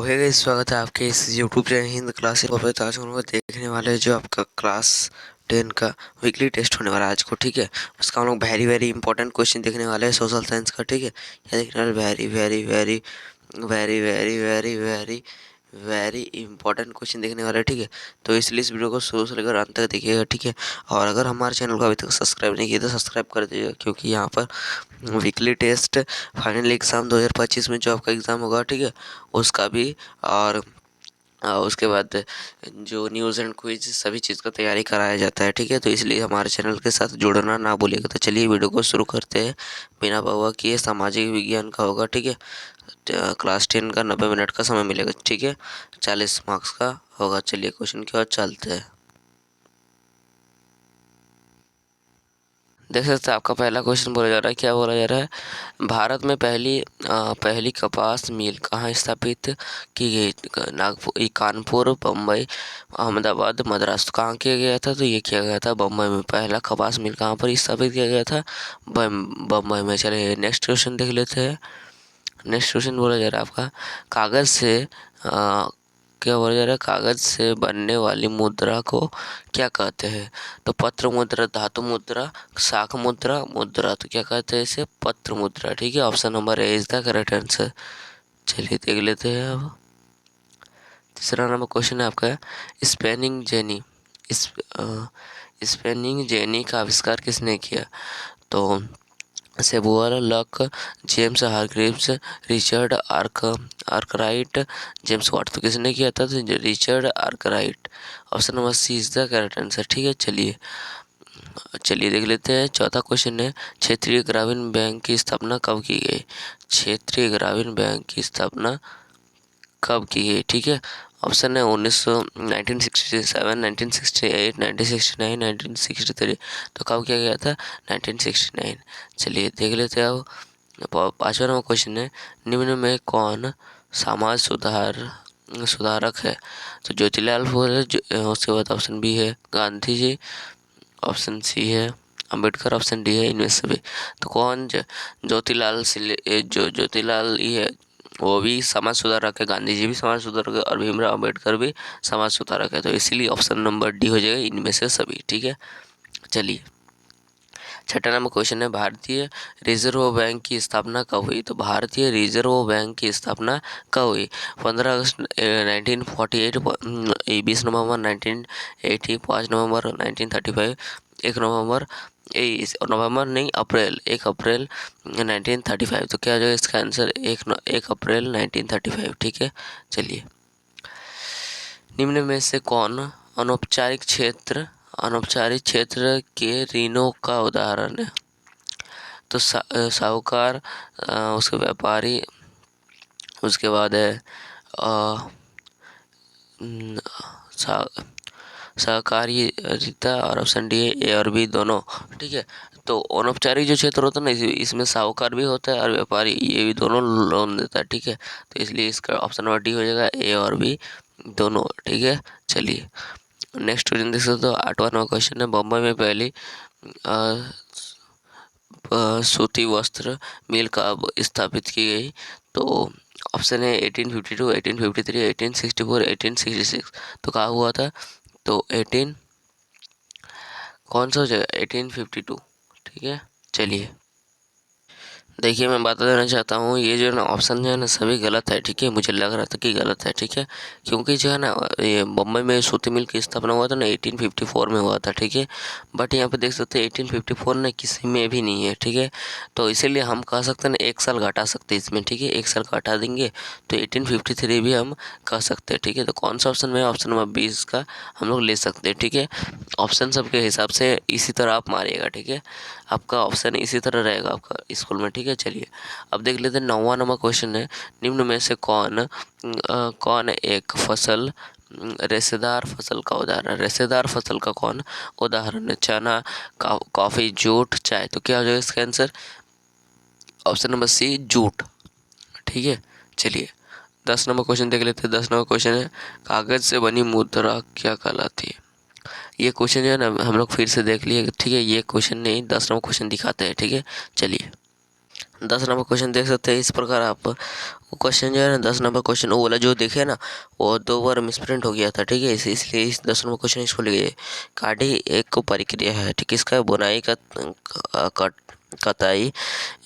है गाइस, स्वागत है आपके इस यूट्यूब चैनल हिंद क्लासेस पर। तो आज हम लोग देखने वाले हैं जो आपका क्लास 10 का वीकली टेस्ट होने वाला है आज को। ठीक है, उसका हम लोग वेरी वेरी इंपॉर्टेंट क्वेश्चन देखने वाले हैं सोशल साइंस का। ठीक है, ये देखने वाले very very very very very very very very important question देखने वाले हैं। ठीक है, तो इसलिए इस वीडियो को शुरू से लेकर अंत तक देखिएगा। ठीक है, और अगर हमारे चैनल को अभी तक सब्सक्राइब नहीं किया तो सब्सक्राइब कर दीजिएगा, क्योंकि यहाँ पर वीकली टेस्ट, फाइनल एग्ज़ाम 2025 में जो आपका एग्ज़ाम होगा, ठीक है, उसका भी, और उसके बाद जो न्यूज़ एंड क्विज सभी चीज़ का तैयारी कराया जाता है। ठीक है, तो इसलिए हमारे चैनल के साथ जुड़ना ना भूलिएगा। तो चलिए वीडियो को शुरू करते हैं बिना बहुआ किए। सामाजिक विज्ञान का होगा। ठीक है, क्लास 10 का 90 मिनट का समय मिलेगा। ठीक है, 40 मार्क्स का होगा। चलिए क्वेश्चन की ओर चलते हैं। देख सकते हैं आपका पहला क्वेश्चन बोला जा रहा है। क्या बोला जा रहा है? भारत में पहली कपास मिल कहाँ स्थापित की गई? नागपुर, कानपुर, बम्बई, अहमदाबाद, मद्रास। तो कहाँ किया गया था? तो ये किया गया था बम्बई में। पहला कपास मिल कहाँ पर स्थापित किया गया था? बम्बई में। चलिए नेक्स्ट क्वेश्चन देख लेते हैं। नेक्स्ट क्वेश्चन बोला जा रहा है आपका, कागज़ से क्या बोला जा रहा है? कागज़ से बनने वाली मुद्रा को क्या कहते हैं? तो पत्र मुद्रा, धातु मुद्रा, शाख मुद्रा, मुद्रा। तो क्या कहते हैं इसे? पत्र मुद्रा। ठीक है, option number A is the correct answer. चलिए देख लेते हैं अब। तीसरा नंबर क्वेश्चन है आपका, स्पेनिंग जेनी इस स्पेनिंग जेनी का आविष्कार किसने किया? तो सेबुअल, लक, James Hargreaves, Richard Arkwright, James Watt. तो किसने किया था? तो Richard Arkwright. Option number C is the correct answer. ठीक है, चलिए देख लेते हैं। चौथा क्वेश्चन है, क्षेत्रीय ग्रामीण बैंक की स्थापना कब की गई? क्षेत्रीय ग्रामीण बैंक की स्थापना कब की गई? ठीक है, ऑप्शन है 1967, 1968, 1969, 1963। तो कब किया गया था? 1969। चलिए देख लेते हैं अब। पांचवा नंबर क्वेश्चन है, निम्न में कौन समाज सुधारक है? तो ज्योतिलाल फूले, उसके बाद ऑप्शन बी है गांधी जी, ऑप्शन सी है अम्बेडकर, ऑप्शन डी है इनमें से भी। तो कौन ज्योतिलाल ये है, वो भी समाज सुधारक है, गांधी जी भी समाज सुधारक है, और भीमराव अम्बेडकर भी समाज सुधारक है। तो इसीलिए ऑप्शन नंबर डी हो जाएगा इनमें से सभी। ठीक है, चलिए छठा नंबर क्वेश्चन है, भारतीय रिजर्व बैंक की स्थापना कब हुई? तो भारतीय रिजर्व बैंक की स्थापना कब हुई? 15 अगस्त 1948, 20 नवंबर 1980, 5 नवंबर 1935, 1 नवंबर, नवंबर नहीं, अप्रैल, 1 अप्रैल 1935। तो क्या हो जाएगा इसका आंसर? 1 अप्रैल 1935। ठीक है, चलिए निम्न में से कौन अनौपचारिक क्षेत्र के ऋणों का उदाहरण है? तो साहूकार, उसके व्यापारी, उसके बाद है अ, न, सा- सहकारी रीता, और ऑप्शन डी है ए और बी दोनों। ठीक है, तो अनौपचारिक जो क्षेत्र होता है ना, इसमें साहूकार भी होता है और व्यापारी, ये भी दोनों लोन देता है। ठीक है, तो इसलिए इसका ऑप्शन नंबर डी हो जाएगा, ए और बी दोनों। ठीक है, चलिए नेक्स्ट क्वेश्चन देख सकते हो। आठवां नंबर क्वेश्चन है, बम्बई में पहली सूती वस्त्र मिल कब स्थापित की गई? तो ऑप्शन है 1852, 1853, 1864, 1866। तो कहाँ हुआ था? तो 18 कौन सा हो जाएगा? 1852। ठीक है, चलिए देखिए मैं बता देना चाहता हूँ, ये जो है ना ऑप्शन जो है ना सभी गलत है। ठीक है, मुझे लग रहा था कि गलत है। ठीक है, क्योंकि जो है ना ये बम्बई में सूती मिल की स्थापना हुआ था ना 1854 में हुआ था। ठीक है, बट यहाँ पे देख सकते हैं 1854 ना किसी में भी नहीं है। ठीक है, तो इसीलिए हम कह सकते हैं ना 1 साल घटा सकते हैं इसमें। ठीक है, 1 साल घटा देंगे तो 1853 भी हम कह सकते हैं। ठीक है, तो कौन सा ऑप्शन में? ऑप्शन नंबर 20 का हम लोग ले सकते हैं। ठीक है, ऑप्शन सबके हिसाब से इसी तरह आप मारिएगा। ठीक है, आपका ऑप्शन इसी तरह रहेगा आपका स्कूल में। ठीक है, चलिए अब देख लेते हैं। 9वां नंबर क्वेश्चन है, निम्न में से कौन एक फसल रेशेदार फसल का उदाहरण है? रेशेदार फसल का कौन उदाहरण है? चना, कॉफी, जूट, चाय। तो क्या हो जाएगा इसका answer? Option number C, jute. ठीक है, चलिए 10 नंबर क्वेश्चन देख लेते हैं। 10 नंबर क्वेश्चन है, कागज से बनी मुद्रा क्या कहलाती है? ये क्वेश्चन जो है ना हम लोग फिर से देख लिए। ठीक है, ये क्वेश्चन नहीं, 10 नंबर क्वेश्चन दिखाते हैं। ठीक है, चलिए 10 नंबर क्वेश्चन देख सकते हैं इस प्रकार। आप क्वेश्चन जो है ना 10 नंबर क्वेश्चन वो वाला जो देखे ना वो 2 बार मिसप्रिंट हो गया था, ठीक है। इसलिए इस 10 नंबर क्वेश्चन इसको लिए काढ़ी एक को प्रक्रिया है, ठीक है। इसका बुनाई का कताई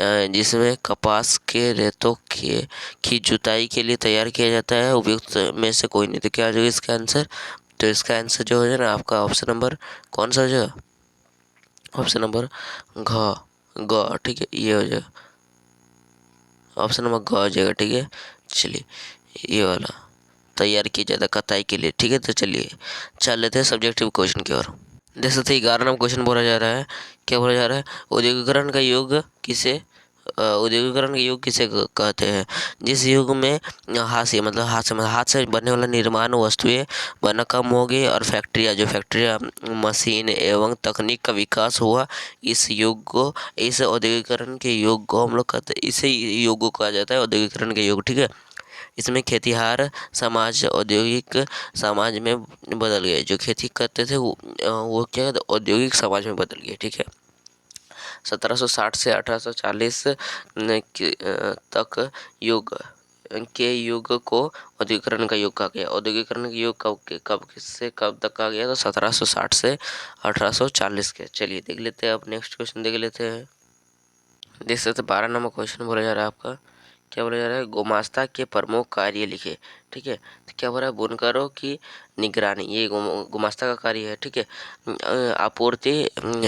जिसमें कपास के रेतों के की जुताई के लिए तैयार किया जाता है, उपयुक्त में से कोई नहीं। तो क्या हो जाएगा इसका आंसर? तो इसका आंसर जो है ना आपका ऑप्शन नंबर कौन सा हो जाएगा? ऑप्शन नंबर घ, ठीक है, ये हो जाएगा ऑप्शन नंबर घ हो जाएगा, ठीक है। चलिए ये वाला तैयार किया जाता कताई के लिए, ठीक है। तो चलिए चल लेते हैं सब्जेक्टिव क्वेश्चन की ओर। देख सकते हैं 11 नंबर क्वेश्चन बोला जा रहा है। क्या बोला जा रहा है? औद्योगिकरण का युग किसे औद्योगिकरण का युग किसे कहते हैं? जिस युग में हाथ से बनने वाला निर्माण वस्तुएं बनना कम हो गई और फैक्ट्रियाँ मशीन एवं तकनीक का विकास हुआ, इस औद्योगिकरण के युग को हम लोग कहते हैं, इसे युग को कहा जाता है औद्योगिकरण के युग, ठीक है। इसमें खेतिहार समाज औद्योगिक समाज में बदल गए। जो खेती करते थे वो क्या कहते औद्योगिक समाज में बदल गए, ठीक है। 1760 से 1840 तक युग को औद्योगिकरण का युग कहा गया। औद्योगिकरण का युग कब से कब तक कहा गया? तो 1760 से 1840 के। चलिए देख लेते हैं, अब नेक्स्ट क्वेश्चन देख लेते हैं। देख सकते 12 नंबर क्वेश्चन बोला जा रहा है आपका। क्या बोला जा रहा है? गुमास्ता के प्रमुख कार्य लिखे, ठीक है। तो क्या बोला है? बुनकरों की निगरानी, ये गुमास्ता का कार्य है, ठीक है। आपूर्ति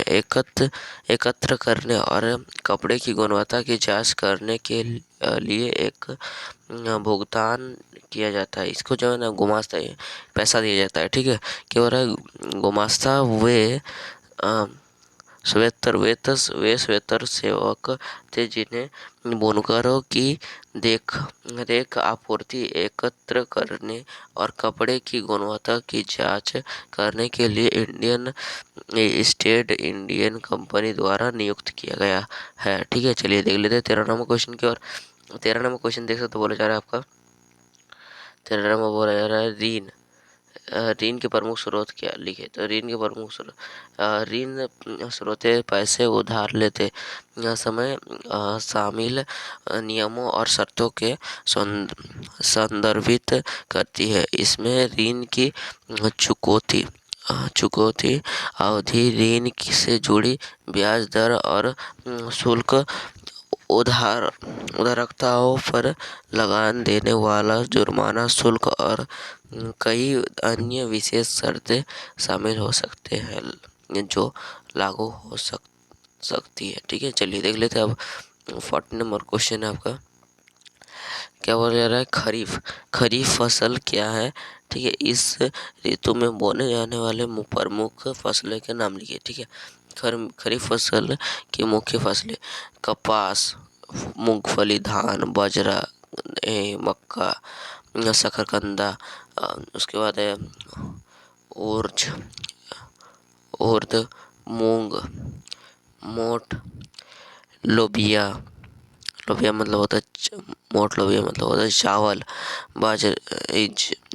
एकत्र करने और कपड़े की गुणवत्ता की जांच करने के लिए एक भुगतान किया जाता है। इसको जो है ना गुमास्ता पैसा दिया जाता है, ठीक है। क्या हो रहा है? गुमास्ता अ, वे स्वेतर सेवक थे जिन्हें बुनकरों की देख रेख, आपूर्ति एकत्र करने और कपड़े की गुणवत्ता की जांच करने के लिए इंडियन ईस्ट इंडियन कंपनी द्वारा नियुक्त किया गया है, ठीक है। चलिए देख लेते हैं 13 नंबर क्वेश्चन की ओर। 13 नंबर क्वेश्चन देख सकते बोला जा रहा है आपका। 13 नंबर बोला जा रहा है ऋण। ऋण के प्रमुख स्रोत क्या लिखे? तो ऋण के प्रमुख स्रोत ऋण स्रोत पैसे उधार लेते समय शामिल नियमों और शर्तों के संदर्भित करती है। इसमें ऋण की चुकौती चुकौती अवधि, ऋण से जुड़ी ब्याज दर और शुल्क, उधारकर्ताओं पर लगान देने वाला जुर्माना शुल्क और कई अन्य विशेष शर्तें शामिल हो सकते हैं जो लागू हो सकती है, ठीक है। चलिए देख लेते हैं अब 14 नंबर क्वेश्चन है आपका। क्या बोला जा रहा है? खरीफ फसल क्या है? ठीक है। इस ऋतु में बोने जाने वाले प्रमुख फसलों के नाम लिखिए, ठीक है। खरीफ फसल की मुख्य फसलें कपास, मूंगफली, धान, बाजरा, मक्का, शकरकंदा, उसके बाद है उर्ज, उर्द, मूंग, मोठ, लोबिया। लोबिया मतलब होता है मोठ, लोबिया मतलब होता है चावल,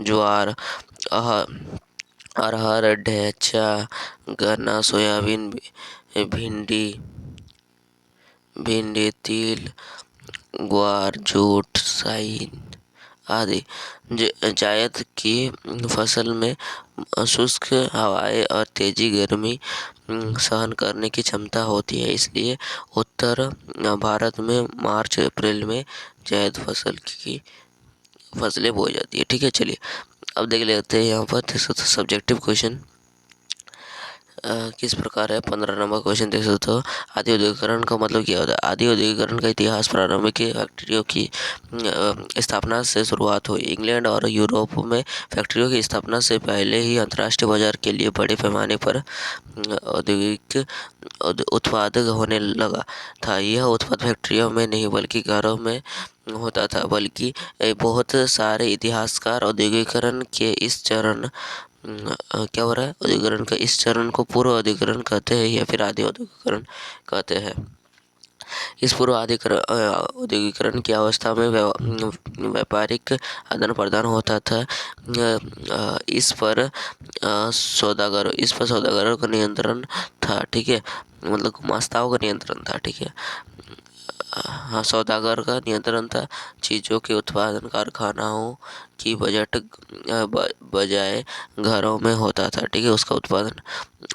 ज्वार, अरहर, ढैंचा, गन्ना, सोयाबीन, भिंडी, तिल, ग्वार, जूट, साइन आदि। जायद की फसल में शुष्क हवाएं और तेजी गर्मी सहन करने की क्षमता होती है, इसलिए उत्तर भारत में मार्च अप्रैल में जायद फसलें बोई जाती है, ठीक है। चलिए अब देख लेते हैं यहाँ पर सब्जेक्टिव क्वेश्चन किस प्रकार है। 15 नंबर क्वेश्चन देख सकते हो। आदि औद्योगिकरण का मतलब क्या होता है? आदि औद्योगिकरण का इतिहास प्रारंभिक फैक्ट्रियों की स्थापना से शुरुआत हुई। इंग्लैंड और यूरोप में फैक्ट्रियों की स्थापना से पहले ही अंतर्राष्ट्रीय बाजार के लिए बड़े पैमाने पर औद्योगिक उत्पादक होने लगा था। यह उत्पाद फैक्ट्रियों में नहीं बल्कि घरों में होता था। बल्कि बहुत सारे इतिहासकार औद्योगिकरण के इस चरण क्या हो रहा है? औद्योगिकरण का इस चरण को पूर्व औद्योगिकरण कहते हैं या फिर आदि औद्योगिकरण कहते हैं। इस पूर्व औद्योगिकरण की अवस्था में व्यापारिक आदान प्रदान होता था। इस पर सौदागरों का नियंत्रण था, ठीक है। मतलब गुमास्ताओं का नियंत्रण था, ठीक है। हाँ, सौदागर का नियंत्रण था। चीज़ों के उत्पादन कारखानाओं की बजाय घरों में होता था। ठीक है, उसका उत्पादन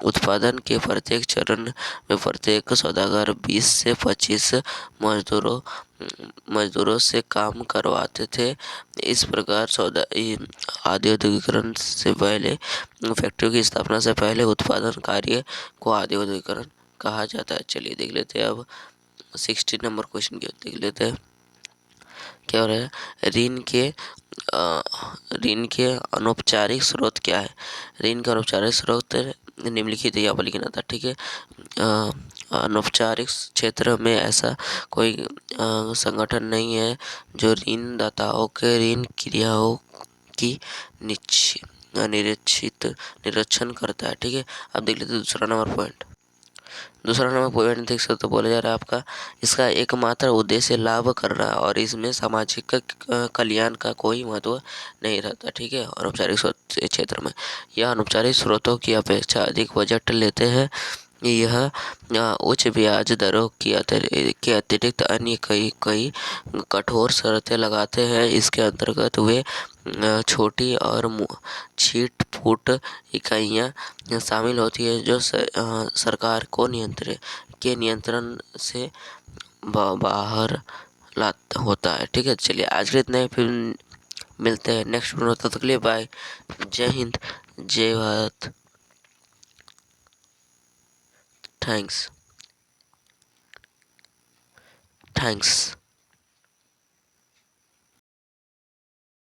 उत्पादन के प्रत्येक चरण में प्रत्येक सौदागर 20 से 25 मजदूरों मजदूरों से काम करवाते थे। इस प्रकार आधे औद्योगिकरण से पहले, फैक्ट्रियों की स्थापना से पहले उत्पादन कार्य को आधे औद्योगिकरण कहा जाता है। चलिए देख लेते हैं अब 16 नंबर क्वेश्चन की देख लेते हैं क्या हो रहा है। अ, ऋण के अनौपचारिक स्रोत क्या है। ऋण का अनौपचारिक स्रोत निम्नलिखित यहाँ पर लिखना था। ठीक है, अनौपचारिक क्षेत्र में ऐसा कोई संगठन नहीं है जो ऋणदाताओं के ऋण क्रियाओं की निरीक्षण करता है। ठीक है, अब देख लेते हैं दूसरा नंबर पॉइंट। दूसरा नंबर पॉइंट देख सकते हो, बोला जा रहा है आपका इसका एकमात्र उद्देश्य लाभ करना और इसमें सामाजिक कल्याण का कोई महत्व नहीं रहता। ठीक है, अनौपचारिक स्रोत क्षेत्र में यह अनौपचारिक स्रोतों की अपेक्षा अधिक बजट लेते हैं। यह उच्च ब्याज दरों के अतिरिक्त अन्य कई कई कठोर शर्तें लगाते हैं। इसके अंतर्गत वे छोटी और छीट फूट इकाइयाँ शामिल होती है जो सरकार को नियंत्रण से बाहर लाता होता है। ठीक है, चलिए आज के लिए इतना ही, फिर मिलते हैं नेक्स्ट वीडियो। तब तक के लिए बाय। जय हिंद, जय भारत। थैंक्स।